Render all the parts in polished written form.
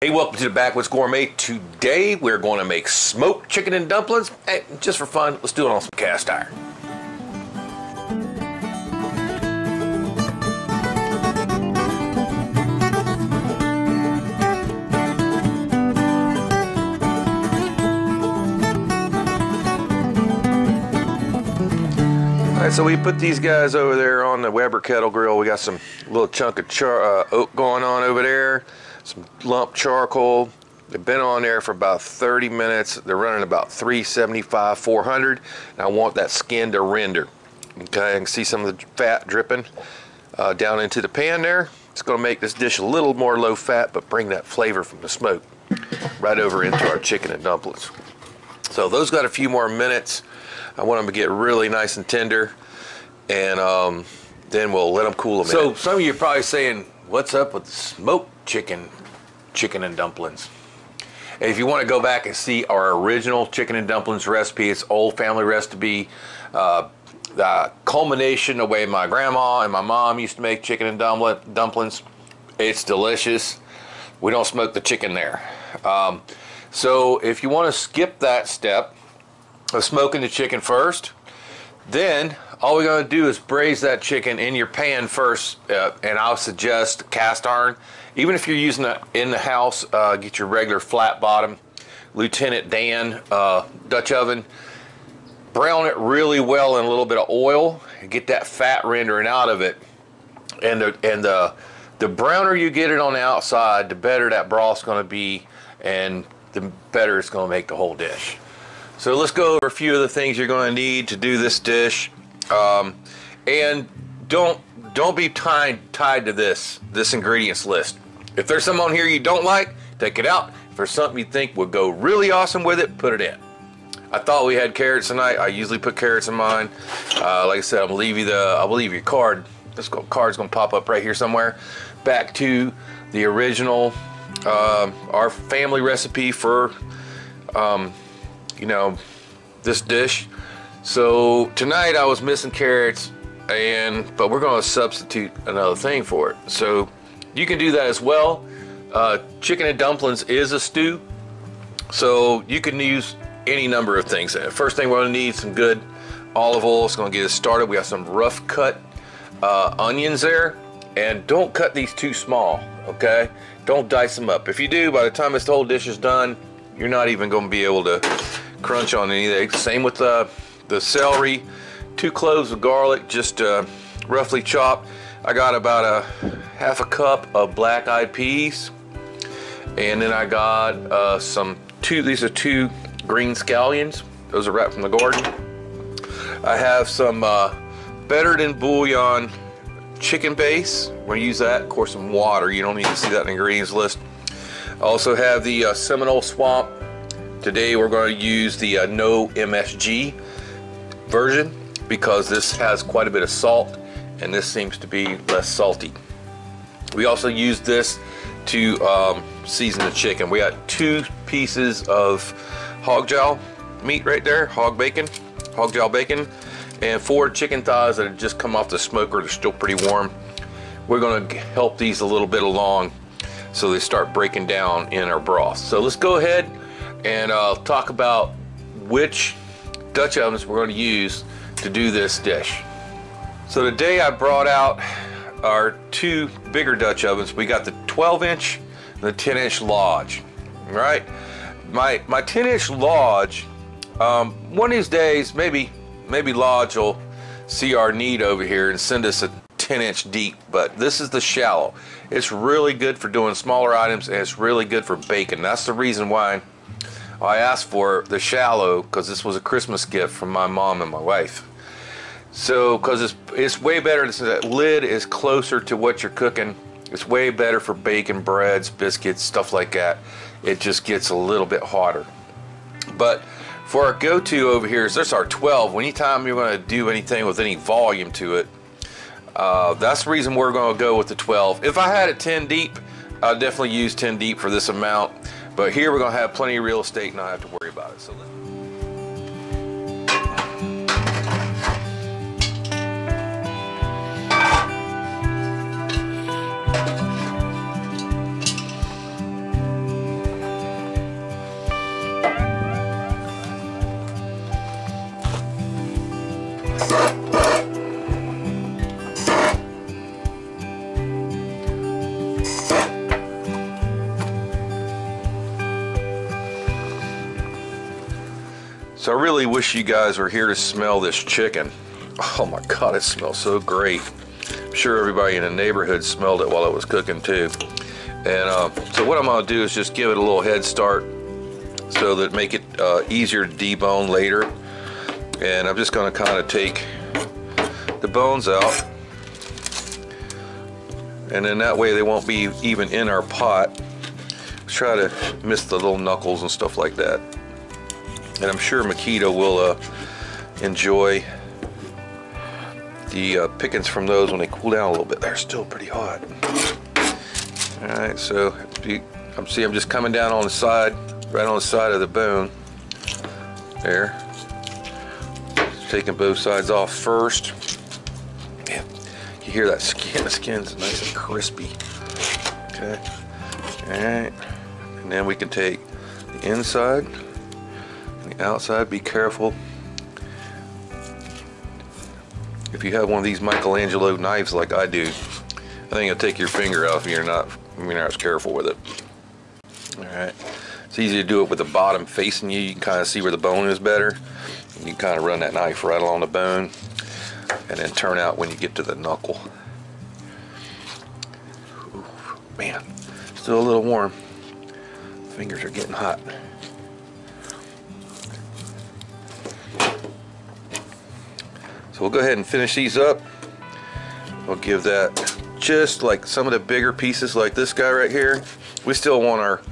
Hey, welcome to the Backwoods Gourmet. Today we're going to make smoked chicken and dumplings. Hey, just for fun, let's do it on some cast iron. Alright, so we put these guys over there on the Weber kettle grill. We got some little chunk of oak going on over there. Some lump charcoal. They've been on there for about 30 minutes. They're running about 375, 400. And I want that skin to render. Okay, I can see some of the fat dripping down into the pan there. It's going to make this dish a little more low fat, but bring that flavor from the smoke right over into our chicken and dumplings. So those got a few more minutes. I want them to get really nice and tender, and then we'll let them cool a minute. So some of you are probably saying, what's up with smoked chicken and dumplings? And if you want to go back and see our original chicken and dumplings recipe, it's old family recipe, the culmination of the way my grandma and my mom used to make chicken and dumplings. It's delicious. We don't smoke the chicken there. So if you want to skip that step of smoking the chicken first, then all we're going to do is braise that chicken in your pan first, and I'll suggest cast iron. Even if you're using it in the house, get your regular flat bottom Lieutenant Dan Dutch oven. Brown it really well in a little bit of oil and get that fat rendering out of it. And the browner you get it on the outside, the better that broth's going to be, and the better it's going to make the whole dish. So let's go over a few of the things you're going to need to do this dish. And don't be tied to this ingredients list. If there's some on here you don't like, take it out. If there's something you think would go really awesome with it, put it in. I thought we had carrots tonight. I usually put carrots in mine. Like I said, I'll leave you a card. This card's gonna pop up right here somewhere. Back to the original, our family recipe for, this dish. So tonight I was missing carrots, but we're going to substitute another thing for it. So you can do that as well. Chicken and dumplings is a stew, so you can use any number of things. First thing we're going to need some good olive oil. It's going to get us started. We got some rough cut onions there, and don't cut these too small. Okay, don't dice them up. If you do, by the time this whole dish is done, you're not even going to be able to crunch on anything. Same with the celery. 2 cloves of garlic, just roughly chopped. I got about half a cup of black-eyed peas, and then I got these are 2 green scallions. Those are right from the garden. I have some better than bouillon chicken base. We're going to use that. Of course, some water. You don't need to see that in the ingredients list. I also have the Seminole Swamp. Today we're going to use the no MSG version because this has quite a bit of salt, and this seems to be less salty. We also use this to season the chicken. We got 2 pieces of hog jowl meat right there, hog jowl bacon, and 4 chicken thighs that have just come off the smoker. They're still pretty warm. We're going to help these a little bit along so they start breaking down in our broth. So let's go ahead and talk about which Dutch ovens we're going to use to do this dish. So today I brought out our 2 bigger Dutch ovens. We got the 12-inch and the 10-inch Lodge. All right, my 10-inch Lodge. One of these days, maybe Lodge will see our need over here and send us a 10-inch deep. But this is the shallow. It's really good for doing smaller items, and it's really good for baking. That's the reason why I asked for the shallow, because this was a Christmas gift from my mom and my wife. So, because it's way better, that lid is closer to what you're cooking. It's way better for baking breads, biscuits, stuff like that. It just gets a little bit hotter. But for our go-to over here is this, our 12. Anytime you're going to do anything with any volume to it, that's the reason we're going to go with the 12. If I had a 10 deep, I'd definitely use 10 deep for this amount. But here we're going to have plenty of real estate and not have to worry about it. So So I really wish you guys were here to smell this chicken. Oh my God, it smells so great. I'm sure everybody in the neighborhood smelled it while it was cooking too. And so what I'm gonna do is just give it a little head start so that make it easier to debone later. And I'm just gonna kind of take the bones out. And then that way they won't be even in our pot. Try to miss the little knuckles and stuff like that. And I'm sure Makita will enjoy the pickings from those when they cool down a little bit. They're still pretty hot. All right, so I'm just coming down on the side, right on the side of the bone. There. Just taking both sides off first. Yeah, you hear that skin? The skin's nice and crispy. Okay. All right, and then we can take the inside. The outside, be careful. If you have one of these Michelangelo knives like I do, I think you'll take your finger out if you're not as careful with it. Alright, it's easy to do it with the bottom facing you. You can kind of see where the bone is better. You can kind of run that knife right along the bone and then turn out when you get to the knuckle. Ooh, man, still a little warm. Fingers are getting hot. So we'll go ahead and finish these up. We'll give that just like some of the bigger pieces like this guy right here. We still want our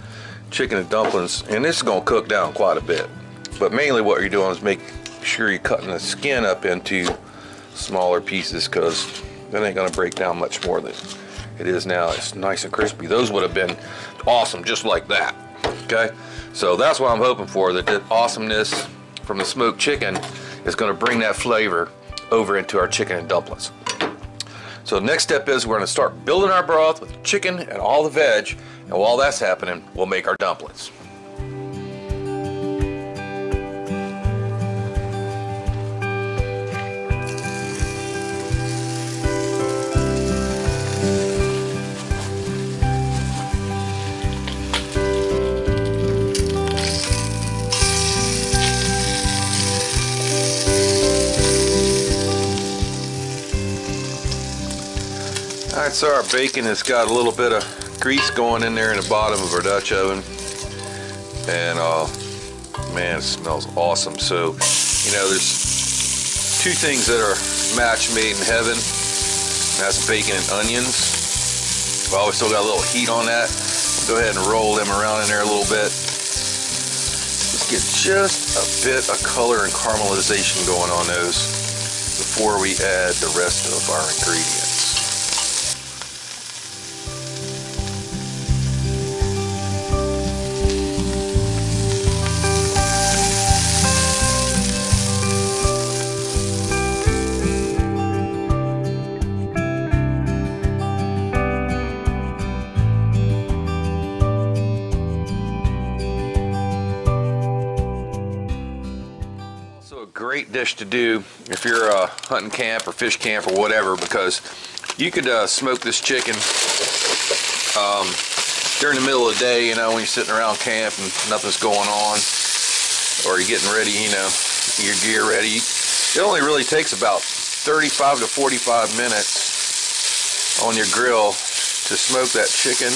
chicken and dumplings, and this is gonna cook down quite a bit. But mainly what you're doing is make sure you're cutting the skin up into smaller pieces, because that ain't gonna break down much more than it is now. It's nice and crispy. Those would have been awesome just like that, okay? So that's what I'm hoping for, that the awesomeness from the smoked chicken is gonna bring that flavor over into our chicken and dumplings. So the next step is we're going to start building our broth with chicken and all the veg, and while that's happening, we'll make our dumplings. Alright, so our bacon has got a little bit of grease going in there in the bottom of our Dutch oven. And man, it smells awesome. So, you know, there's two things that are match made in heaven. And that's bacon and onions. Well, we still got a little heat on that. Go ahead and roll them around in there a little bit. Let's get just a bit of color and caramelization going on those before we add the rest of our ingredients. Great dish to do if you're hunting camp or fish camp or whatever, because you could smoke this chicken during the middle of the day, you know, when you're sitting around camp and nothing's going on, or you're getting ready, you know, your gear ready. It only really takes about 35 to 45 minutes on your grill to smoke that chicken.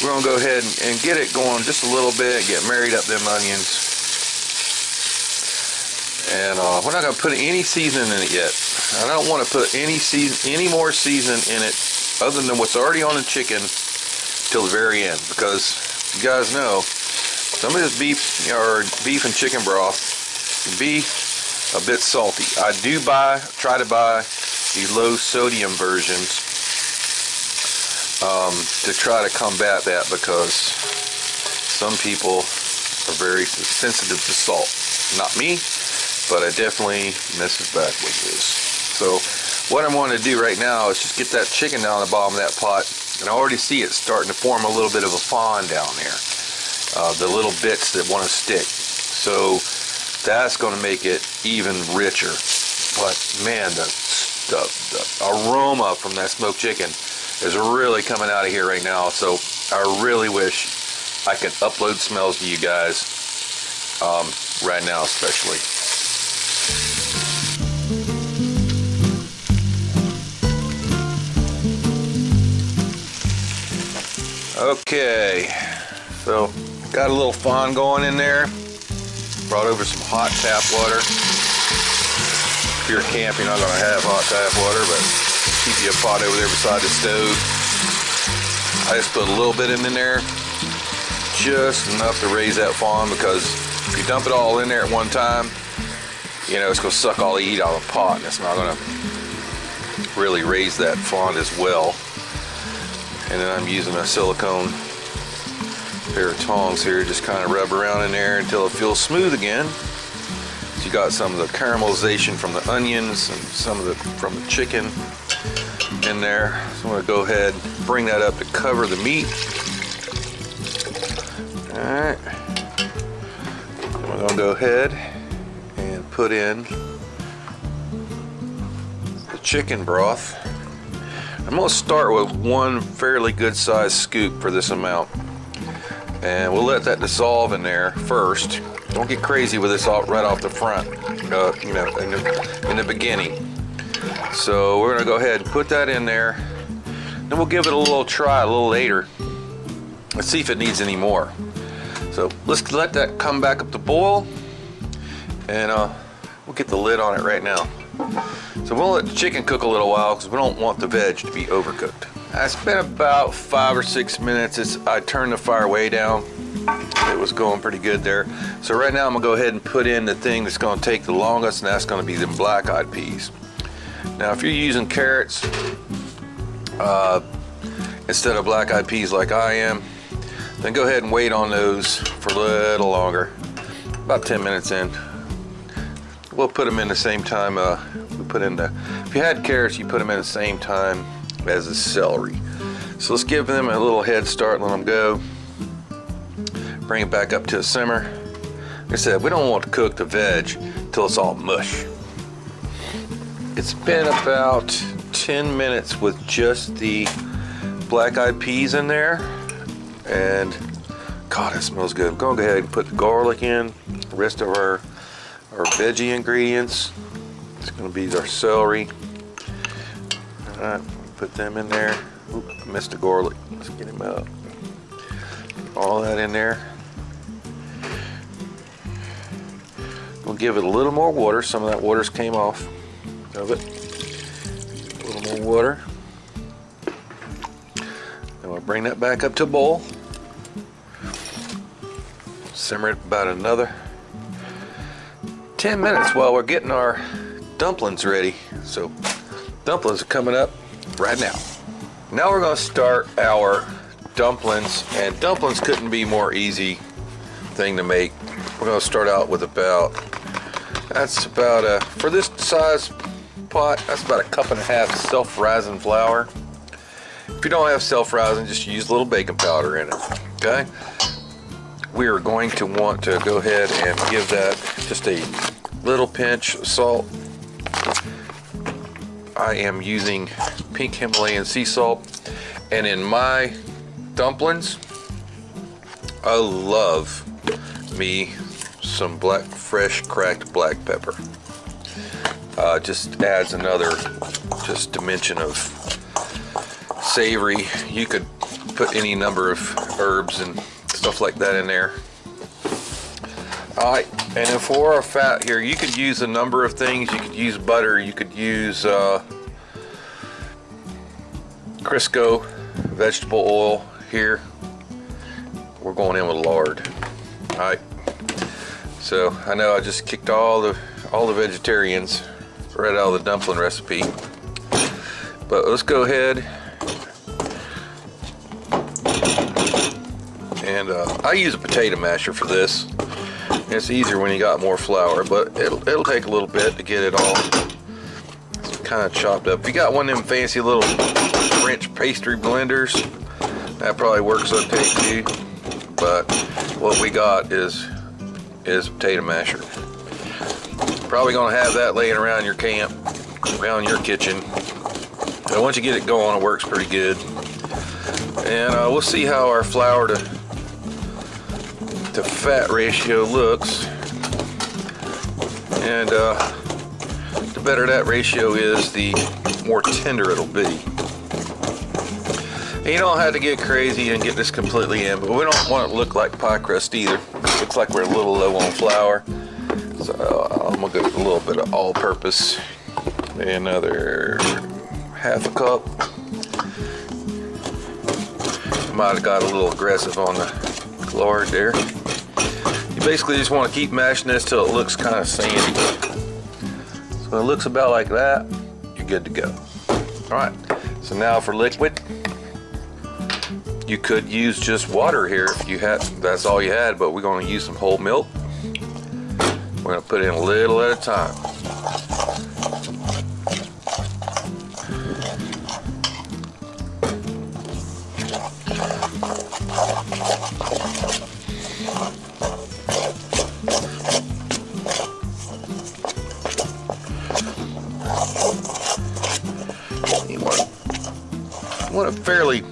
We're gonna go ahead and get it going just a little bit, get married up them onions. And we're not going to put any seasoning in it yet. I don't want to put any more seasoning in it other than what's already on the chicken till the very end, because you guys know some of this beef or beef and chicken broth can be a bit salty. I do try to buy the low sodium versions to try to combat that, because some people are very sensitive to salt. Not me, but I definitely Mrs. Backwoods is. So what I'm wanting to do right now is just get that chicken down the bottom of that pot, and I already see it starting to form a little bit of a fond down there. The little bits that want to stick. So that's going to make it even richer. But man, the aroma from that smoked chicken is really coming out of here right now. So I really wish I could upload smells to you guys. right now especially. Okay, so got a little fond going in there. Brought over some hot tap water. If you're camping, you're not gonna have hot tap water, but keep you a pot over there beside the stove. I just put a little bit in there, just enough to raise that fond, because if you dump it all in there at one time, you know, it's gonna suck all the heat out of the pot, and it's not gonna really raise that fond as well. And then I'm using a silicone pair of tongs here, just kind of rub around in there until it feels smooth again. So you got some of the caramelization from the onions and some of the from the chicken in there. So I'm going to go ahead and bring that up to cover the meat. Alright. I'm going to go ahead and put in the chicken broth. I'm going to start with one fairly good sized scoop for this amount. And we'll let that dissolve in there first. Don't get crazy with this right off the front, you know, in the beginning. So we're going to go ahead and put that in there. Then we'll give it a little try a little later. Let's see if it needs any more. So let's let that come back up to boil. And we'll get the lid on it right now. So we'll let the chicken cook a little while because we don't want the veg to be overcooked. It's been about 5 or 6 minutes. I turned the fire way down. It was going pretty good there. So right now I'm gonna go ahead and put in the thing that's gonna take the longest, and that's gonna be the black-eyed peas. Now if you're using carrots instead of black-eyed peas like I am, then go ahead and wait on those for a little longer. About 10 minutes in. We'll put them in the same time we put in the, if you had carrots, you put them in the same time as the celery. So let's give them a little head start, let them go. Bring it back up to a simmer. Like I said, we don't want to cook the veg till it's all mush. It's been about 10 minutes with just the black-eyed peas in there, and God, it smells good. I'm going to go ahead and put the garlic in, the rest of our veggie ingredients. It's going to be our celery. Alright, put them in there. Oop, I missed the garlic. Let's get him out. All that in there. We'll give it a little more water. Some of that water's came off of it. A little more water. Then we'll bring that back up to a boil. Simmer it about another 10 minutes while we're getting our dumplings ready. So dumplings are coming up right now. Now we're going to start our dumplings, and dumplings couldn't be more easy thing to make. We're going to start out with about, for this size pot, that's about 1.5 cups self-rising flour. If you don't have self-rising, just use a little baking powder in it, okay? We are going to want to go ahead and give that just a little pinch of salt. I am using pink Himalayan sea salt, and in my dumplings, I love me some fresh cracked black pepper. Just adds another dimension of savory. You could put any number of herbs and stuff like that in there. Alright, and then for our fat here, you could use a number of things. You could use butter, you could use Crisco vegetable oil here. We're going in with lard. Alright, so I know I just kicked all the vegetarians right out of the dumpling recipe, but let's go ahead and I use a potato masher for this. It's easier when you got more flour, but it'll take a little bit to get it all kind of chopped up. If you got one of them fancy little French pastry blenders, that probably works okay too. But what we got is a potato masher. Probably gonna have that laying around your camp, around your kitchen. And once you get it going, it works pretty good. And we'll see how our flour to fat ratio looks. And the better that ratio is, the more tender it'll be. And you don't have to get crazy and get this completely in, but we don't want it to look like pie crust either. Looks like we're a little low on flour. So I'm gonna go with a little bit of all-purpose. Another half a cup. Might have got a little aggressive on the lard there. You basically just want to keep mashing this till it looks kind of sandy. So when it looks about like that, you're good to go. Alright, so now for liquid, you could use just water here if you had, that's all you had, but we're going to use some whole milk. We're going to put in a little at a time. You want a fairly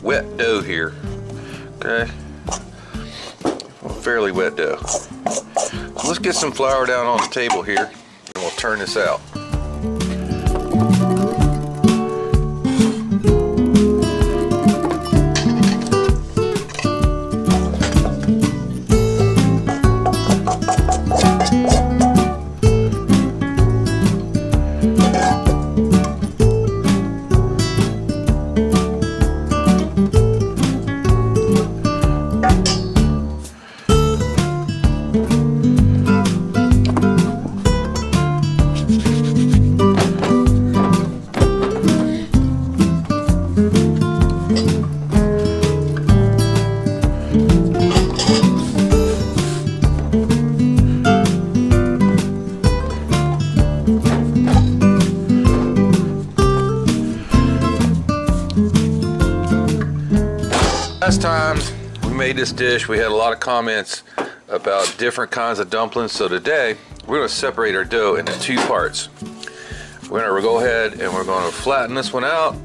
wet dough here, okay? Fairly wet dough. So let's get some flour down on the table here, and we'll turn this out. Last time we made this dish, we had a lot of comments about different kinds of dumplings. So today, we're going to separate our dough into two parts. We're going to go ahead and we're going to flatten this one out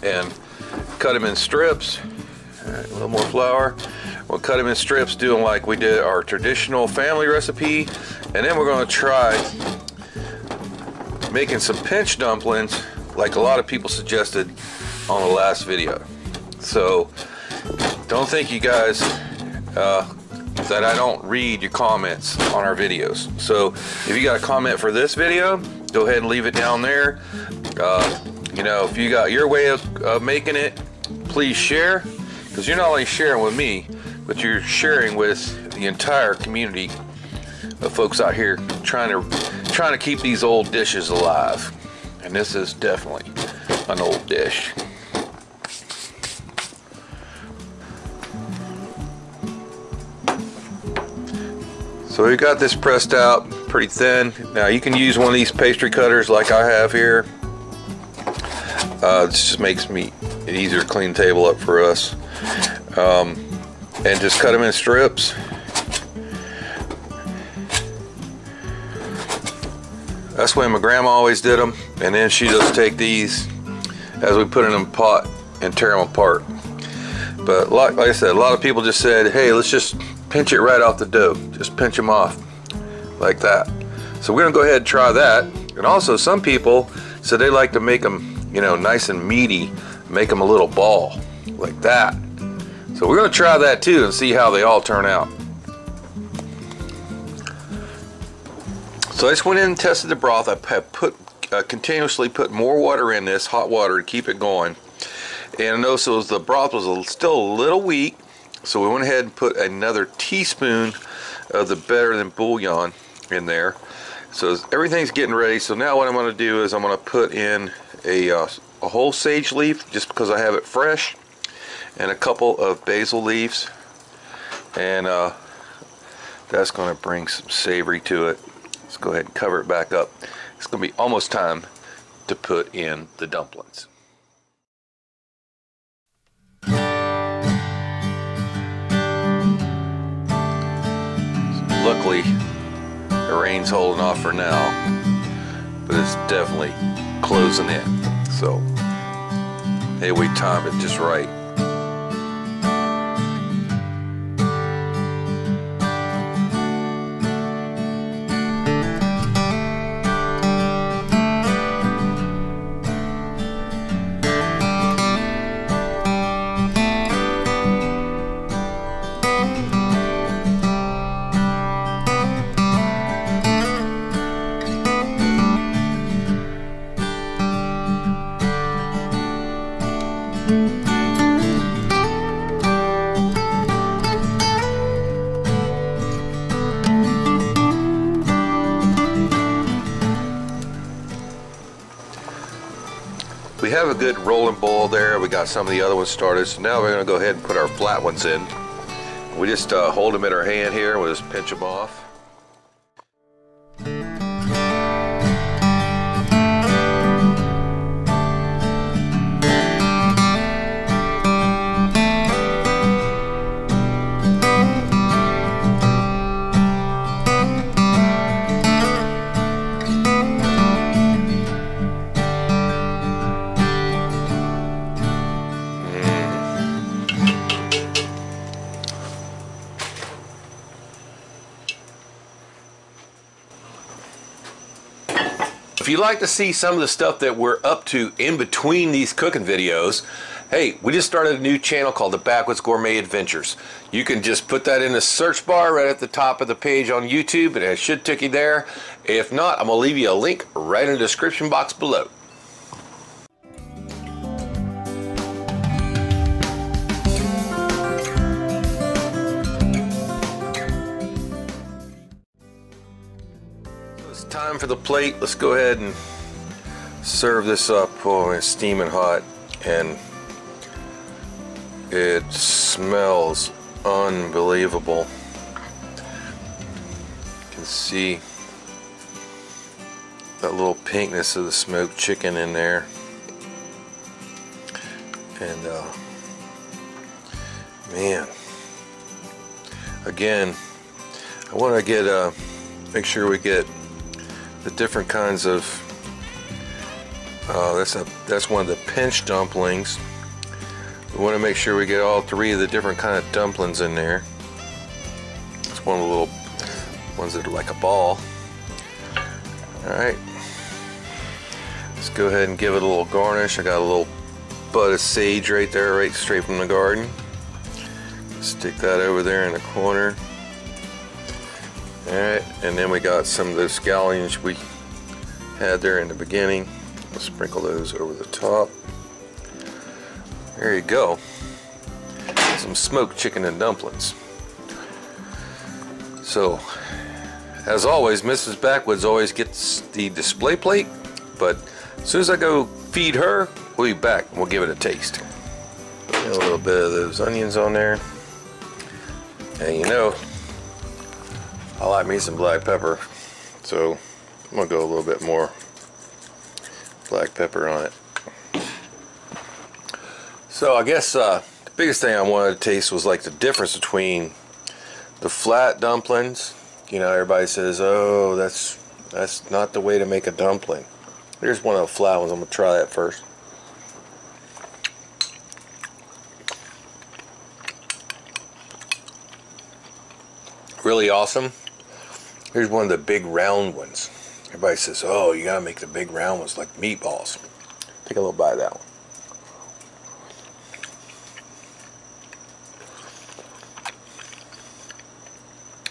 and cut them in strips. All right, a little more flour. We'll cut them in strips, doing like we did our traditional family recipe. And then we're going to try making some pinch dumplings like a lot of people suggested on the last video. So don't think you guys that I don't read your comments on our videos. So if you got a comment for this video, go ahead and leave it down there. You know, if you got your way of making it, please share, because you're not only sharing with me, but you're sharing with the entire community of folks out here trying to keep these old dishes alive. And this is definitely an old dish. So we got this pressed out pretty thin. Now you can use one of these pastry cutters like I have here. This just makes it easier to clean the table up for us. And just cut them in strips. That's the way my grandma always did them. And then she just take these as we put in a pot and tear them apart. But like I said, a lot of people just said, hey, let's just pinch it right off the dough. Just pinch them off like that. So we're gonna go ahead and try that. And also some people said they like to make them, you know, nice and meaty, make them a little ball like that. So we're gonna try that too and see how they all turn out. So I just went in and tested the broth. I have continuously put more water in this, hot water, to keep it going. And I noticed the broth was still a little weak. So we went ahead and put another teaspoon of the better than bouillon in there. So everything's getting ready. So now what I'm going to do is I'm going to put in a whole sage leaf, just because I have it fresh, and a couple of basil leaves, and that's going to bring some savory to it. Let's go ahead and cover it back up. It's going to be almost time to put in the dumplings. Luckily, the rain's holding off for now, but it's definitely closing in. So, hey, we timed it just right. have a good rolling boil there. We got some of the other ones started, so now we're going to go ahead and put our flat ones in. We just hold them in our hand here, we'll just pinch them off. If you'd like to see some of the stuff that we're up to in between these cooking videos, hey, we just started a new channel called the Backwoods Gourmet Adventures. You can just put that in the search bar right at the top of the page on YouTube, and it should take you there. If not, I'm going to leave you a link right in the description box below. Time for the plate. Let's go ahead and serve this up. Oh, it's steaming hot and it smells unbelievable. You can see that little pinkness of the smoked chicken in there, and man, again, I want to get make sure we get the different kinds of that's one of the pinch dumplings. We want to make sure we get all three of the different kind of dumplings in there. It's one of the little ones that are like a ball. Alright, let's go ahead and give it a little garnish. I got a little bud of sage right there, right straight from the garden. Stick that over there in the corner. Alright, and then we got some of those scallions we had there in the beginning. We'll sprinkle those over the top. There you go. Some smoked chicken and dumplings. So, as always, Mrs. Backwoods always gets the display plate, but as soon as I go feed her, we'll be back and we'll give it a taste. Put a little bit of those onions on there. And you know, I like me some black pepper, so I'm gonna go a little bit more black pepper on it. So I guess the biggest thing I wanted to taste was like the difference between the flat dumplings. You know, everybody says, oh, that's not the way to make a dumpling. Here's one of the flat ones. I'm gonna try that first. Really awesome. Here's one of the big round ones. Everybody says, oh, you gotta make the big round ones like meatballs. Take a little bite of that one.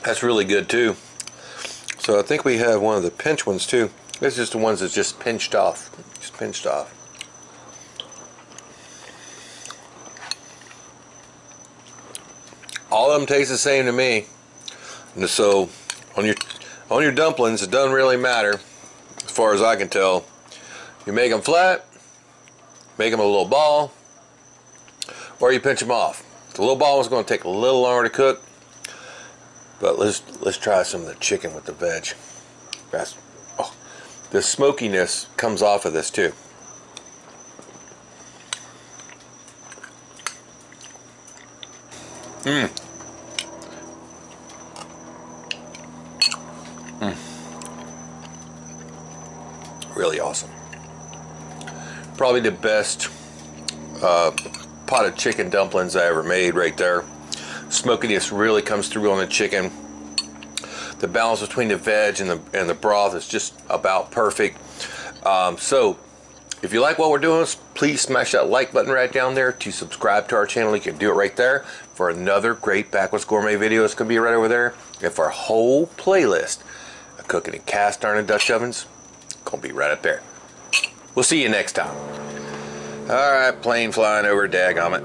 That's really good too. So I think we have one of the pinch ones too. This is just the ones that's just pinched off. Just pinched off. All of them taste the same to me. And so on your dumplings, it doesn't really matter as far as I can tell. You make them flat, make them a little ball, or you pinch them off. The little ball is going to take a little longer to cook, but let's try some of the chicken with the veg. That's, oh, the smokiness comes off of this too. Really awesome. Probably the best pot of chicken dumplings I ever made right there. Smokiness really comes through on the chicken. The balance between the veg and the broth is just about perfect. So if you like what we're doing, please smash that like button right down there. To subscribe to our channel, you can do it right there. For another great Backwoods Gourmet video, it's going to be right over there. And for our whole playlist of cooking in cast iron and Dutch ovens, gonna be right up there. We'll see you next time. Alright, plane flying over, daggum it.